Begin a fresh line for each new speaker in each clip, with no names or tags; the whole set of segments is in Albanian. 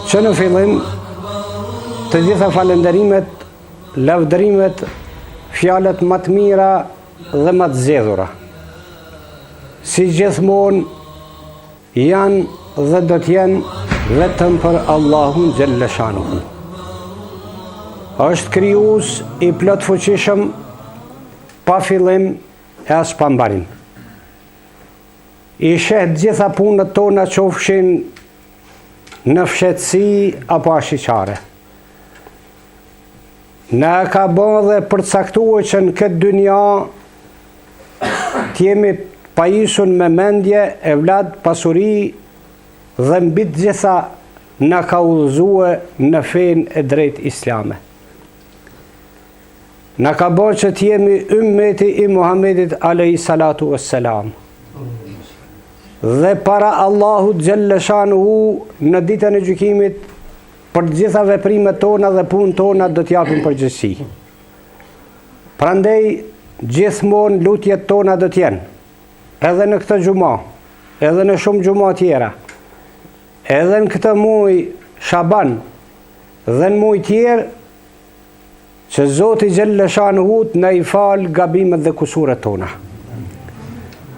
që në fillim të gjitha falënderimet, lavdërimet, fjalët më të mira dhe më të zgjedhura, si gjithmonë janë dhe do të jenë vetëm për Allahun xhalla shanuhu. Është krijues i plot fuqishëm, pa fillim e as pa mbarim. I sheh gjitha punët tona, qofshin në fshehtësi apo ashiqare. Na ka bërë dhe përcaktuar që në këtë dynja t'jemi pajisur me mendje, evlad, pasuri dhe mbi të gjitha na ka udhëzuar në fenë e drejtë islame. Na ka bërë që t'jemi ummeti i Muhammedit alayhi salatu wassalam. Dhe para Allahut xhalla shanuhu në ditën e gjykimit për të gjitha veprimet tona dhe punët tona do t'japim përgjegjësi. Prandaj gjithmonë lutjet tona do t'jenë, edhe në këtë xhumë, edhe në shumë xhumë tjera, edhe në këtë muaj Shaban dhe në muaj tjerë, që Zoti xhalla shanuhu na i fal gabimet dhe kusuret tona.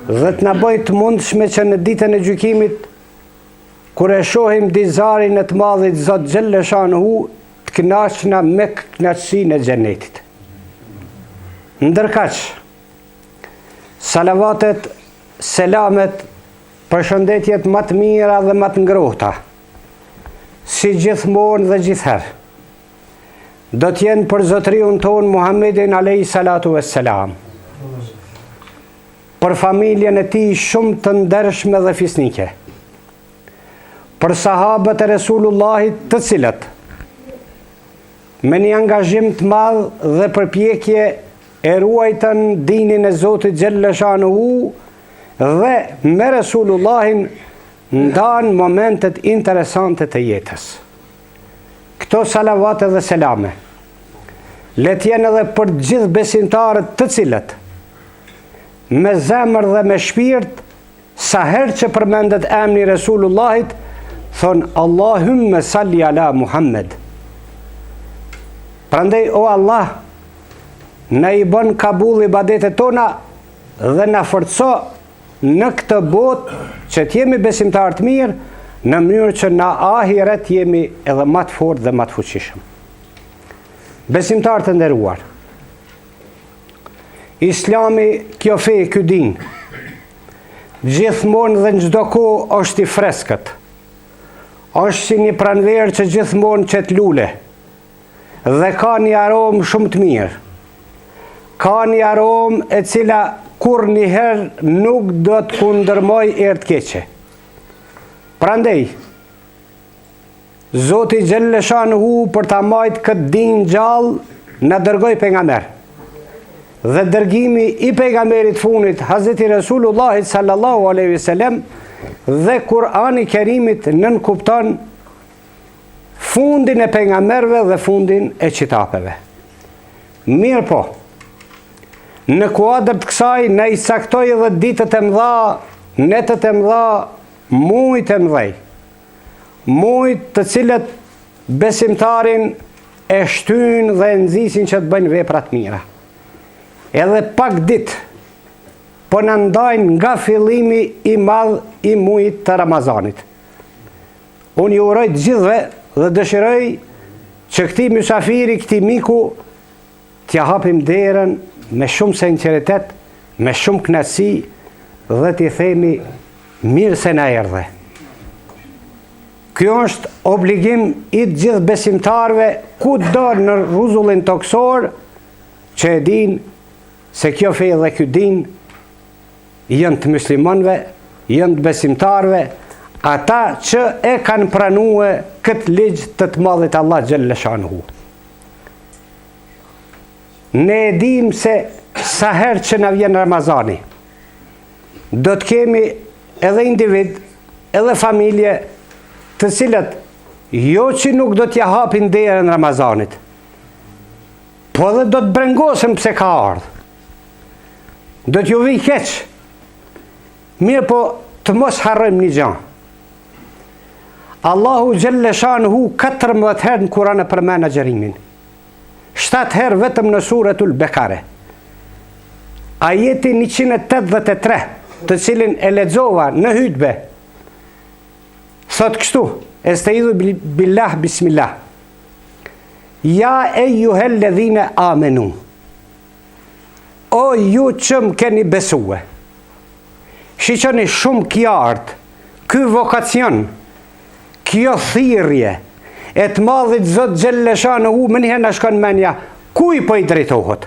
Dhe të na bëj të mundshme që në ditën e gjykimit, kur e shohim dizarin e të madhit Zot xhalla shanuhu, të kënaqna me kënaqësinë e xhenetit. Ndërkaq, salavatet, selamet, përshëndetjet më të mira dhe më të ngrohta, si gjithmonë dhe gjithherë, do t'jenë për zotriun ton Muhammedin alayhi salatu wassalam, për familjen e tij shumë të ndershme dhe fisnike, për sahabët e Resulullahit, të cilët me një angazhim të madh dhe përpjekje e ruajtën dinin e Zotit xhalla shanuhu dhe me Resulullahin ndanë momentet interesante të jetës. Këto salavate dhe selame le t'jenë edhe për gjithë besimtarët të cilët me zemër dhe me shpirt, sa herë që përmendet emri Resulullahit, thonë Allahumme salli ala Muhammed. Prandaj, o Allah, na i bën kabul ibadetet tona dhe na forco në këtë botë që t'jemi besimtar të mirë, në mënyrë që na ahiret jemi edhe më të fortë dhe më të fuqishëm. Besimtar të nderuar, Islami, kjo fe, ky din, gjithmonë dhe në çdo kohë është i freskët. Është si një pranverë që gjithmonë qet lule dhe ka një aromë shumë të mirë. Ka një aromë e cila kur njëherë nuk do të kundërmoj erë të keqe. Prandej, Zoti xhalla shanuhu për ta majtë këtë din gjallë na dërgoi pejgamber. Dhe dërgimi i pejgamberit funit, Hazreti Resulullahit sallallahu alaihi wasallam, dhe Kurani Kerimit nënkupton fundin e pejgamberëve dhe fundin e qitapeve. Mirë po, në kuadër të kësaj na i caktoi edhe ditët e mëdha, netët e mëdha, mujt e mëdhej, mujt të cilët besimtarin e shtyn dhe e nxisin që të bëjnë vepra të mira. Edhe pak ditë po na ndajnë nga fillimi i madh i muajit të Ramazanit. Unë ju uroj të gjithëve dhe dëshiroj që këtij mysafiri, këtij miku, t'ja hapim derën me shumë sinqeritet, me shumë kënaqësi dhe t'i themi mirë se na erdhe. Kjo është obligim i të gjithë besimtarve kudo në rrezullin toksor, që e din se kjo fe dhe ky din janë të muslimanëve, janë të besimtarve, ata që e kanë pranuar këtë ligj të të madhit Allah xhalla shanuhu. Ne e dim se sa herë që na vjen Ramazani, do të kemi edhe individ, edhe familje, të cilët jo që nuk do t'ja hapin derën Ramazanit, po dhe do të brengosen pse ka ardhur. Do t'ju vi keq. Mirë po, të mos harrojmë një gjë. Allahu Gjelle Shanuhu 14 herë në Kur'an e përmend agjerimin. 7 herë vetëm në Suratul Bekare. Ajeti 183, të cilin e lexova në hutbe, thot kështu: Estaidhu billah bismillah. Ja ejuhel ledhine amenu. O ju që më keni besue. Shiqoni shumë kjartë, ky vokacion, kjo thirrje e të madhit Zot Gjelle Shanuhu, më njëherë na shkon menja, kuj po i drejtohet?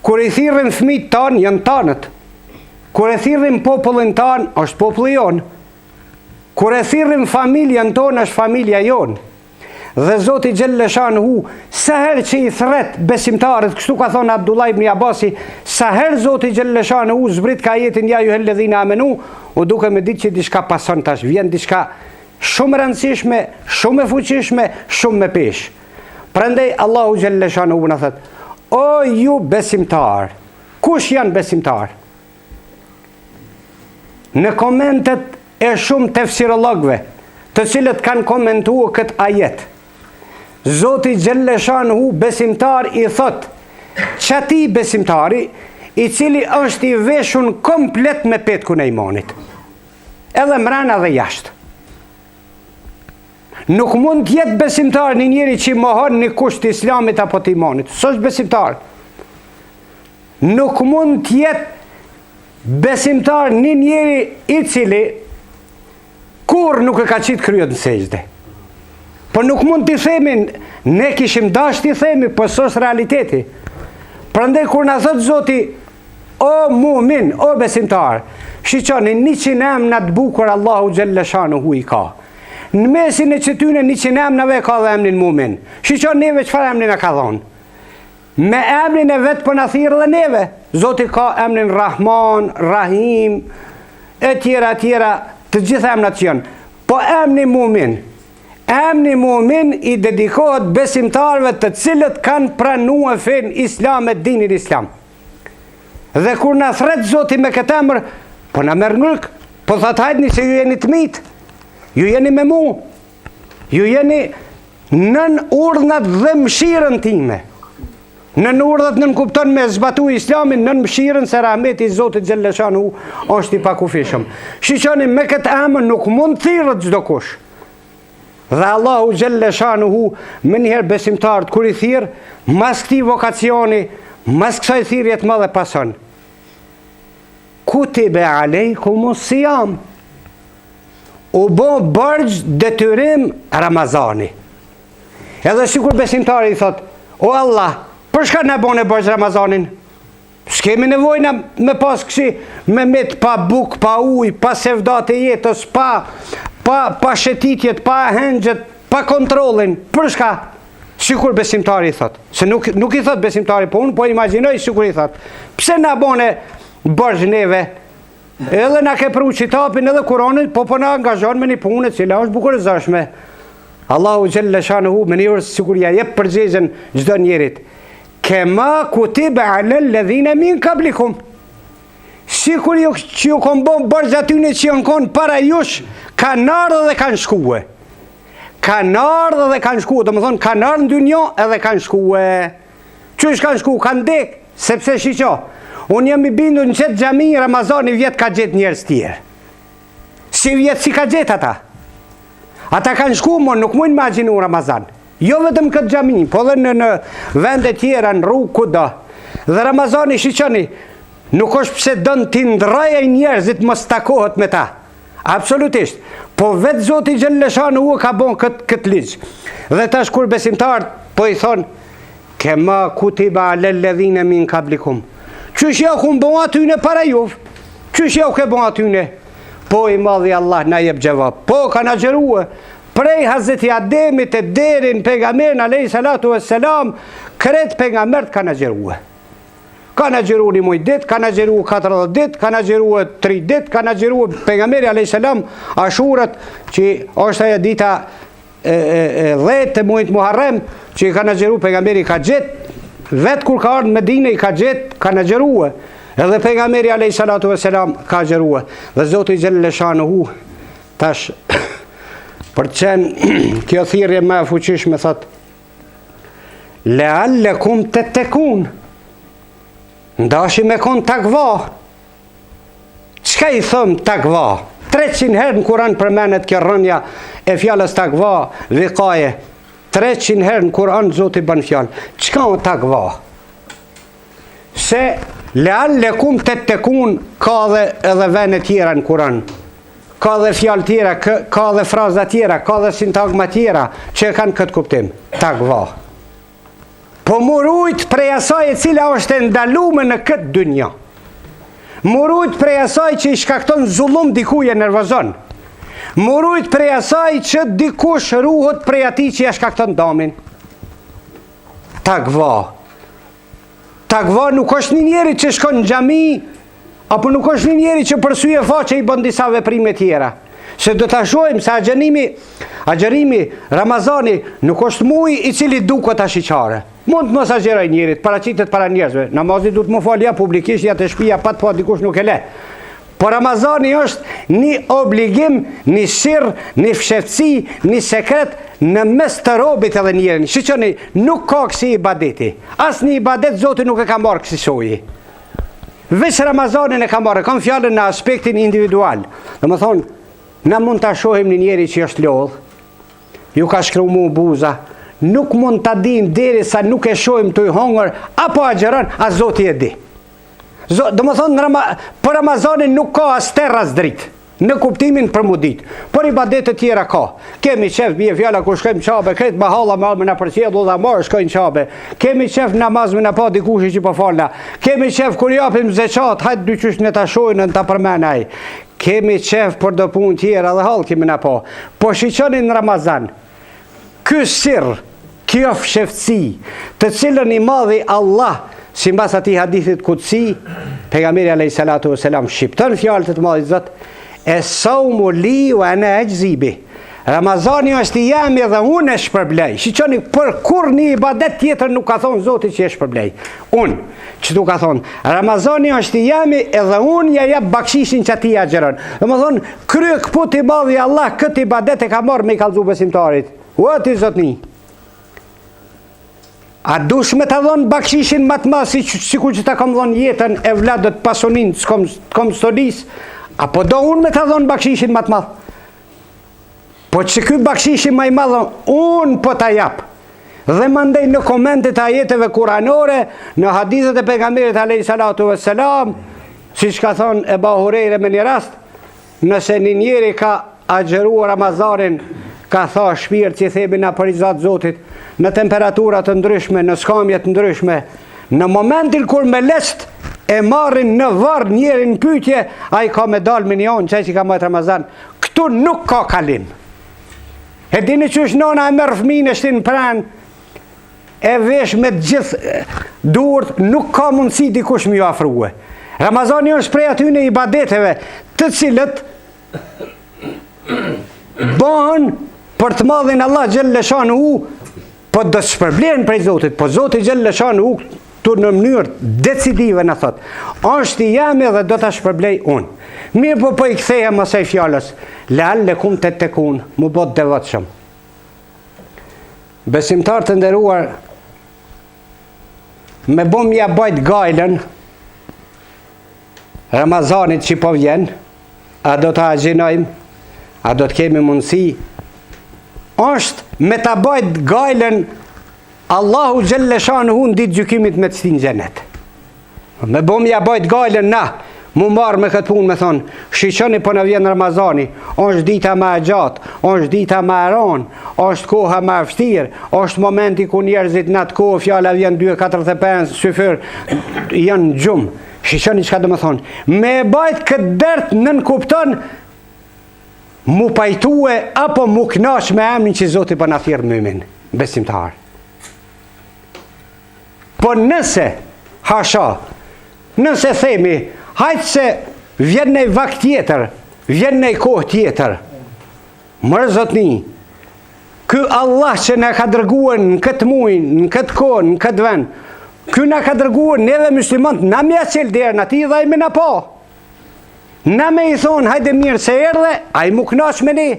Kur i thirrim fëmijët tanë, janë tanët. Kur e thirrim popullin tanë, është populli jonë. Kur e thirrim familjen tonë, është familja jonë. Dhe Zoti Gjelle Shanuhu, sa herë që i thret besimtarët, kështu ka thonë Abdullah ibn Abasi, sa herë Zoti Gjelle Shanuhu zbrit ka jetin ja ju helledhina amenu, u duke me ditë që diçka pason tash, vjen diçka shumë rëndësishme, shumë e fuqishme, shumë me pesh. Prandaj Allahu Gjelle Shanuhu në thët: o ju besimtar. Kush janë besimtar? Në komentet e shumë tefsirologëve, të cilët kanë komentuar këtë ajet, Zoti Gjelle Shanuhu besimtar i thot qati besimtari i cili është i veshun komplet me petkun e imanit, edhe mrena dhe jashtë. Nuk mund tjetë besimtar një njeri që mohon një kusht të islamit apo të imanit. S'është besimtar. Nuk mund tjetë besimtar një njeri i cili kur nuk e ka qitë kryet në sejde. Por nuk mund t'i themin, ne kishim dash t'i themi, por s'është realiteti. Prandaj kur na thot Zoti, o mumin, o besimtar, shiqoni 100 emna të bukur Allahu Gjelle Shanuhu i ka. Në mesin e qëtyne 100 emnave ka dhe emnin mumin. Shiqon neve qëfar emnin e ka thonë. Me emnin e vetë për në thirë dhe neve. Zoti ka emnin Rahman, Rahim, e tjera, të gjitha emnat që janë. Po emni mumin i dedikohet besimtarve të cilët kanë pranue fen islam e dinin islam. Dhe kur në thret Zoti me këtë emër, po në merë ngërk, po thot hajtni se ju jeni të mitë. Ju jeni me mu, ju jeni nën urdhnat dhe mshirën time. Nën urdhnat nën kupton me zbatu islamin, nën mshirën se rahmeti i Zotit Gjelle Shanuhu është i pakufishëm. Shiqoni me këtë emër nuk mund thirrët çdo kush. Dhe Allahu Gjelle Shanuhu më njëherë besimtarët kur i thirr, mas këtij vokacioni, mas kësaj thirrje të madhe pason: Kutibe alejkumus siyam. U bo bërgj detyrim Ramazani. Edhe sikur besimtari i thot: o Allah, për shka ne bone bërgj Ramazanin? S'kemi nevojna me pas kësi, me met pa buk, pa uj, pa sevdat e jetës, pa shetitjet, pa hengjet, pa kontrolin. Për shka? Sikur besimtari i thot. Se nuk i thot besimtari, po unë po imaginoj sikur i thot: pse na bone bërgj neve? Edhe na ke pru qitapin edhe Kuranit, po na angazhon me një punë cila është bukurëzashme. Allahu Gjelle Shanuhu me njërë sikur ja jep përgjigjen çdo njerit: kema kutibe alel ledhine min kablikum. Sikur që ju kon bon bërgj atyne që janë konë para jush, kanë ardhë dhe kanë shkue. Kanë ardhë dhe kanë shkue, do më thonë kanë ardhë në dynjo edhe kanë shkue. Qysh kanë shkue? Kanë dek, sepse shiqo, unë jam i bindur në qëtë gjami, Ramazani vjetë ka gjithë njerës tjerë. Si vjetë si ka gjithë ata. Ata kanë shku, mon nuk mujnë imaginu Ramazan. Jo vetëm këtë gjami, po dhe në vendet tjera, në rrugë kudo. Dhe Ramazani, shiqoni, nuk është pse dënë t'i ndraja i njerëzit mos takohet me ta. Absolutisht. Po vetë Zoti Gjelle Shanuhu ka bon këtë ligjë. Dhe tash kur besimtarët po i thonë: kema kutiba alel ledhine min kablikum. Qysh jau ku bon atyne para juv? Qysh jau ke bon atyne? Po i madhi Allah na jep gjevap. Po kanë agjerue. Prej Hazreti Ademit e derin pejgamberin alayhi salatu wassalam, kret pejgambert kanë agjerue. Kanë agjeru një muj dit, kanë agjeru 40 dit, kanë agjeru 3 dit, kanë agjeru pejgamberi alayhi salam Ashurat, që është ajo dita 10 të muajit Muharrem, që kanë agjeru pejgamberi ka gjetë. Vetë kur ka ardhur në Medinë i ka gjetë, kanë agjerue. Edhe pejgamberi alayhi salatu wassalam ka agjerue. Dhe Zoti Gjelle Shanuhu tash Për të qenë kjo thirrje më e fuqishme thot leallekum tettekun, ndashi me kon takva. Çka I thëm takva? 300 herë në Kur'an përmendet kjo rënja e fjalës takva, vikaje. 300 herë në Kur'an Zoti bën fjalë. Çka o takva? Se leallekum tettekun ka dhe edhe vende tjera në Kur'an. Ka dhe fjalë tjera, ka dhe fraza tjera, ka dhe sintagma tjera që kanë këtë kuptim. Takva. Po murujt prej asaj e cila është e ndalume në këtë dynja. Murujt prej asaj që I shkakton zullum dikuje nervozon. Murujt prej asaj që dikush ruhet prej atij që ja shkakton damin. Takva. Takva nuk është një njeri që shkon në xhami, apo nuk është një njeri që për sy e faqe I bën disa veprime tjera. Se do ta shohim se agjerimi Ramazani nuk është muaj I cili duket ashiqare. Mund të mos agjeroj njerit, paraqitet para njerëzve. Namazi duhet më falja publikisht, ja të shtëpia pat pa dikush nuk e le. Por Ramazani është një obligim, një sirr, një fshehtësi, një sekret në mes të robit edhe njerin. Shiqoni, nuk ka kësi ibadeti. Asnjë ibadet Zoti nuk e ka marrë kësaj. Veç Ramazanin e ka marrë, kam fjalën në aspektin individual. Domethënë, na mund ta shohim një njeri që është lodh, ju ka shkruar mu buza, nuk mund ta dim derisa nuk e shohim të I hongër, apo agjeron, as Zoti e di. Domethënë, për Ramazanin nuk ka as terra as dritë, në kuptimin për mudit. Por ibadet të tjera ka. Kemi qef bie fjala kur shkojmë qabe, kretë mahalla me na përcjell dha marr shkojnë qabe. Kemi qef namaz me na pa dikush që po falna. Kemi qef kur japim zeqat, hajt dyqysh ne ta shohim në ta përmenaj. Kemi qef për do punë tjera dhe hall kemi na pa. Po shiqoni në Ramazan. Ky sirr, kjo fshehtësi, të cilën I madhi Allah, sipas atij hadithit kutsi, pejgamberi alayhis salatu wasalam shqipton fjalët e madhit Zot, e saumu li wa ana ajzi bi. Ramazani është I jam edhe unë e shpërblej. Shiqoni, për kur një ibadet tjetër nuk ka thonë Zoti që e shpërblej. Unë, që tu ka thonë, Ramazani është I jam edhe unë ja jap bakshishin që ati agjeron. Dhe më thonë, krye këput I madhi Allah, këtë ibadet e ka marrë me I kallzu besimtarit. Ua ti zotni. A dush me ta dhonë bakshishin më të madh sikur që ta kam dhonë jetën e vladët pasonin kom stodis, apo do unë me ta dhonë bakshishin më të madh? Po që ky bakshishin më I madh unë po ta jap. Dhe mandej në komentet e ajeteve kuranore, në hadithet e pejgamberit alayhis salatu wassalam, siç ka thonë Ebu Hurajra me një rast, nëse një njeri ka agjeruar Ramazanin, ka tha shpirt që themi na për izat Zotit, në temperatura të ndryshme, në skamje të ndryshme, në momentin kur me lesht e marrin në varr njerin pyetje, ai ka me dal milion çaj që ka marrë Ramazan. Këtu nuk ka kalim. E dini që është nona e merr fëmijën e shtin pranë, e vesh me të gjithë duart, nuk ka mundësi dikush më ju afrue. Ramazani është prej atyre ibadeteve të cilët bëhen për të madhin Allah xhelle shanuhu, po do të shpërblen prej Zotit, po Zoti xhelle shanuhu tu në mënyrë decisive na thot, është I jam dhe do ta shpërblej unë. Mirë po I kthehem asaj fjalës, leallekum tettekun, mu bot devotshëm. Besimtar të nderuar, me bom ja bajt gajlën Ramazanit që po vjen, a do të agjinojmë, a do të kemi mundësi, është me ta bajt gajlën Allahu xhelle shanuhu në ditë gjykimit me të stin xhenet. Me bom ja bajt gajlën na, mu marrë me këtë punë me thonë, shiqoni po në vjen Ramazani, është dita më e gjatë, është dita më e rënë, është koha më e vështirë, është momenti ku njerëzit në atë kohë fjala vjen 2:45 syfër janë në gjumë. Shiqoni çka do të thonë. Me bajt këtë dert nën kupton mu pajtue apo mu knash me emrin që Zoti po na thirr mëmin, besimtar. Po nëse hasha, nëse themi hajtë se vjen në vakt tjetër, vjen në kohë tjetër, mërë zotni, ky Allah që na ka dërguar në këtë muaj, në këtë kohë, në këtë vend, ky na ka dërguar neve muslimanët, na më acel derën atij dhe ai më na pa. Na me I thonë, hajde mirë se erdhe, a I mu knash me ne.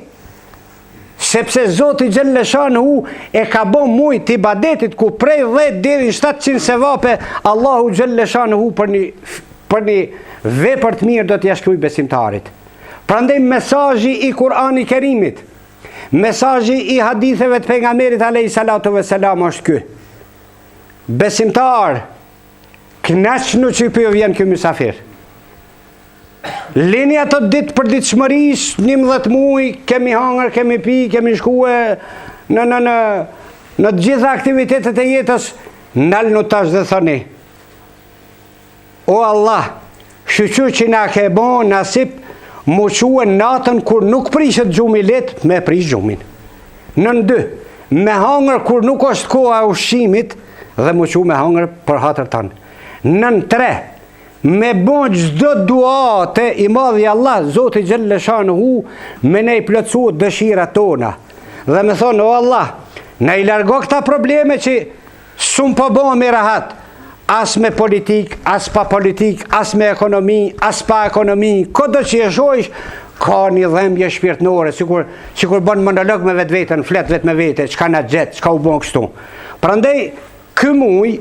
sepse Zoti Gjellëshanuhu e ka bo mujt ibadetit ku prej 10 deri 700 sevape Allahu Gjellëshanuhu për një vepër të mirë do t'ja shkruaj besimtarit. Prandaj mesazhi i Kur'anit Kerimit, mesazhi i haditheve të pejgamberit alayhis salatu vesselam është ky. Besimtar, kënaqnu që po vjen ky mysafir. Lini ato ditë për ditëshmëris, 11 muaj, kemi hangër, kemi pi, kemi shkue në gjitha aktivitetet e jetës, nalnu tash dhe thoni, o Allah, shqyqy që na ke bo nasip mu quë natën kur nuk prishet gjumi let, me prish gjumin. Nën 2, me hangër kur nuk është koha ushqimit, dhe mu quë me hangër për hatër tanë. Nën 3, me bon gjdo dua të i madhi Allah, Zoti Gjellëshanuhu, me ne i plëcu dëshira tona. Dhe me thonë, o Allah, ne i largo këta probleme që s'un po bo me rahat, as me politik, as pa politik, as me ekonomi, as pa ekonomi, këtë që e shojsh, ka një dhembje shpirtnore, sikur bon monolog me vetë vetën, flet vetë me vete, qka na gjetë, qka u bon kështu. Prandaj, ky muj,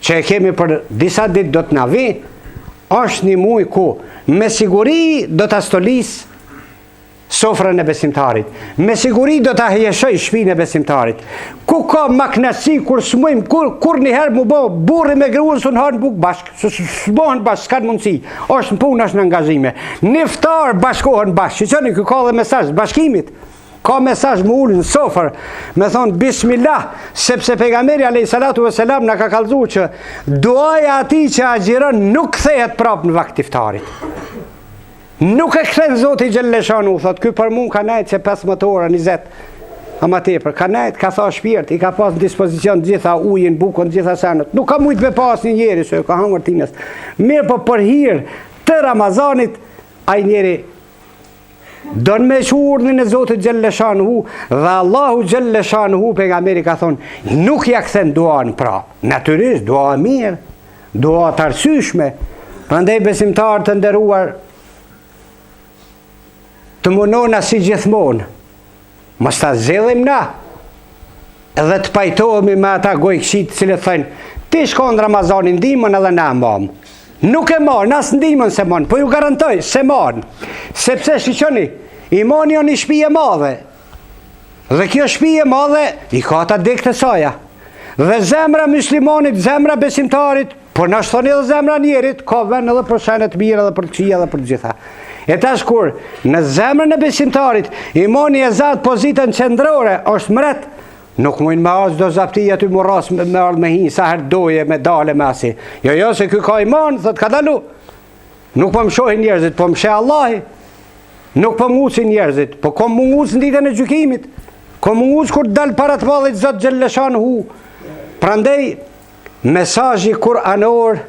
që e kemi për disa dit do të na vi, është një muj ku me siguri do të astolis sofrën e besimtarit, me siguri do të hjeshoj shpinë e besimtarit, ku ka maknasi kur smujmë, kur njëherë mu bo burri me gruën së nëharë në bukë bashkë, së bohën bashkë, s'ka në mundësi, është në punë, është në angazhime, niftar bashkohën bashkë, që qëni kë ka dhe mesazh bashkimit, ka mesazh më ullë në sofër, me thonë bismillah, sepse pejgamberi alayhis salatu vesselam na ka kallëzu që duaja atij që agjiron nuk kthehet prapë në vakt iftarit. Nuk e kthen Zoti Gjellëshanuhu, thot ky për mua ka nejt se 15 orë 20, ama tepër, ka nejt, ka tha shpirt, i ka pas në dispozicion gjitha ujin, bukën, gjitha sanët. Nuk ka mujt me pas një njeri, se ka hangër tinës. Mirë po për hir të Ramazanit, ai njeri don me urdhnin e Zotit Gjellëshanuhu dhe Allahu Gjellëshanuhu pejgamberi ka thonë nuk ja kthen duan prapë. Natyrisht dua mirë, dua të arsyeshme. Prandaj besimtar të nderuar, të munona si gjithmonë, mos ta zgjellim na edhe të pajtohemi me ata gojkshit cilët thënë ti shkon Ramazanin ndihmën edhe na mbam. Nuk e marrën, as ndihmën se marrën, po ju garantoj se marrën. Sepse shiqoni, imani janë një shtëpi e madhe. Dhe kjo shtëpi e madhe i ka ata degët e saja. Dhe zemra muslimanit, zemra besimtarit, por na thoni edhe zemra njerit, ka vend edhe për shëndet të mira edhe për të këqija edhe për të gjitha. E tash kur në zemrën e besimtarit imani e zat pozitën qendrore është mret, nuk mujnë me asë do zaptija ty mu ras me ardhë me hi, sa herë doje me dale me asi. Jo, se kjo ka iman, thët ka dalu. Nuk po më shohin njerëzit, po më shë Allahi. Nuk po më usin njerëzit, po kom më usë në ditën e gjykimit. Kom më usë kur dalë para të madhit Zot Gjellëshanuhu. Prandej, mesazhi kuranor,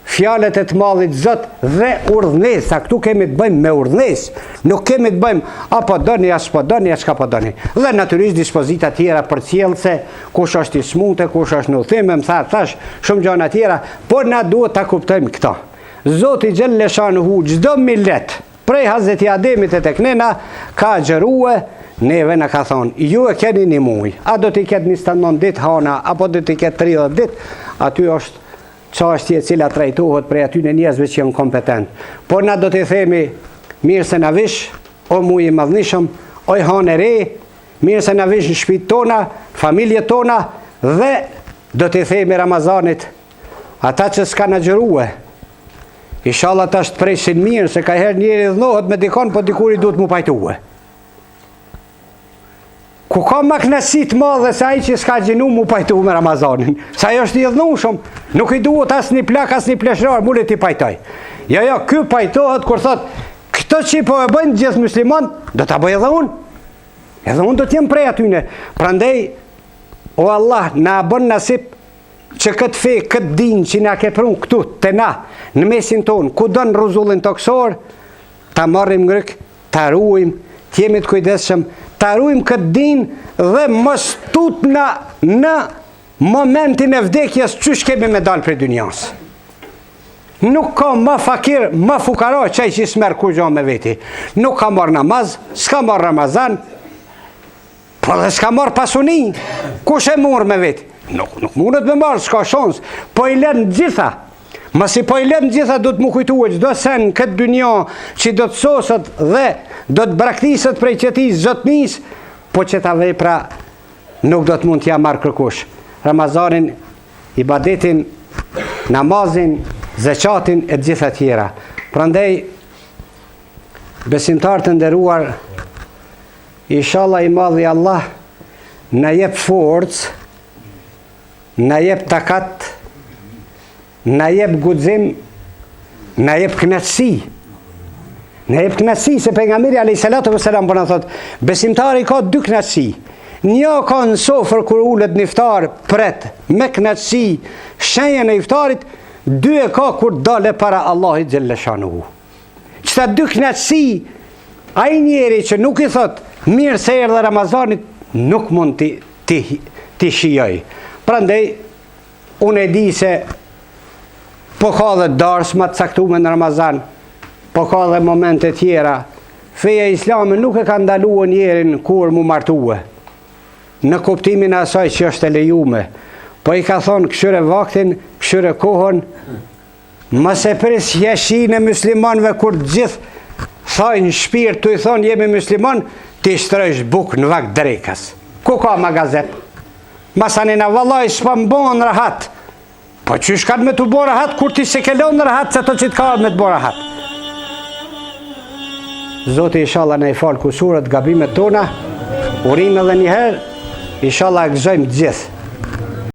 fjalët e të madhit Zot dhe urdhënesa, këtu kemi të bëjmë me urdhënesë, nuk kemi të bëjmë apo doni, as po doni, as ka po doni. Dhe natyrisht dispozita tjera për cjellse, kush është i smute, kush është në udhëtim, më thash shumë gjëra tjera, por na duhet ta kuptojmë këto. Zoti Gjellëshanuhu çdo millet, prej Hazreti Ademit e tek nena, ka xherue, neve na ka thonë, ju e keni një muj, a do t'i ketë 29 ditë hana, apo do t'i ketë 30 ditë, aty është çështje e cila trajtohet prej aty në njerëzve që janë kompetent. Por na do t'i themi, mirë se na vish, o muj i madhnishëm, o i hanë e re, mirë se na vish në shtëpitë tona, familjet tona, dhe do t'i themi Ramazanit, ata që s'ka në gjërue, inshallah ta është preshin mirë, se ka herë njeri dhnohet me dikon, po dikuri duhet mu pajtue. Ku ka maknasit madhe se ai që s'ka gjinu mu pajtu me Ramazanin. Sa ajo është i dhnushëm, nuk i duhet as një plak, as një pleshrar, mule t'i pajtoj. Jo, ky pajtohet kur thot, këto që po e bëjnë gjithë musliman, do t'a bëj edhe unë. Edhe unë do t'jem prej atyne. Prandej, o Allah, na bën nasip që këtë fe, këtë din që na ke prun këtu, të na, në mesin tonë, ku do në ruzullin toksor, ta marrim ngryk, ta ruim, t'jemi të kujdesshëm, ta ruim këtë din dhe mos tutna në momentin e vdekjes çysh kemi me dalë prej dynjas. Nuk ka më fakir, më fukara qaj që s'merr kur gjo me veti. Nuk ka marrë namaz, s'ka marrë Ramazan, Po dhe s'ka marrë pasuni, kush e morë me vetë? Nuk mundet me marrë, s'ka shans, po i lënë gjitha. Masi po i lënë gjitha, do të mu kujtu e gjdo sen këtë dynja që do të sosët dhe do të braktisët prej qëtis zotnis, po që ta vepra nuk do të mund t'ja marrë kërkush. Ramazanin, ibadetin, namazin, zeqatin e gjitha tjera. Prandaj, besimtar të nderuar, inshallah i madhi Allah në jep forcë, në jep takat, në jep guxim, në jep knatësi. Në jep knatësi, se pejgamberi alayhis salatu vesselam po na thot, besimtari ka dy knatësi. Një ka në sofër kur ulet në iftar, pret, me knatësi, shenjën e iftarit, dy e ka kur dale para Allahit xhelle shanuhu. Qëta dy knatësi, ai njeri që nuk i thot mirë se erdhe Ramazanit, nuk mund t'i shijoj. Prandaj, unë e di se po ka dhe darsma të caktume në Ramazan, po ka dhe momente tjera. Feja islame nuk e ka ndaluar njerin kur mu martue, në kuptimin e asaj që është e lejume. Po i ka thonë këshyre vaktin, këshyre kohën, mëse pris jeshin e muslimanve kur gjithë thajnë shpirt të i thonë jemi musliman, ti shtrëjsh buk në vakt drekës. Ku ka magazet? Masanin a vallaj s'pa mbon rahat. Po që shkat me të bo rahat, kur ti se kelon rahat, se to që t'ka me të bo rahat. Zoti inshallah në i falë kusurët, gabimet tona, urime dhe njëherë, inshallah e gëzojmë gjithë.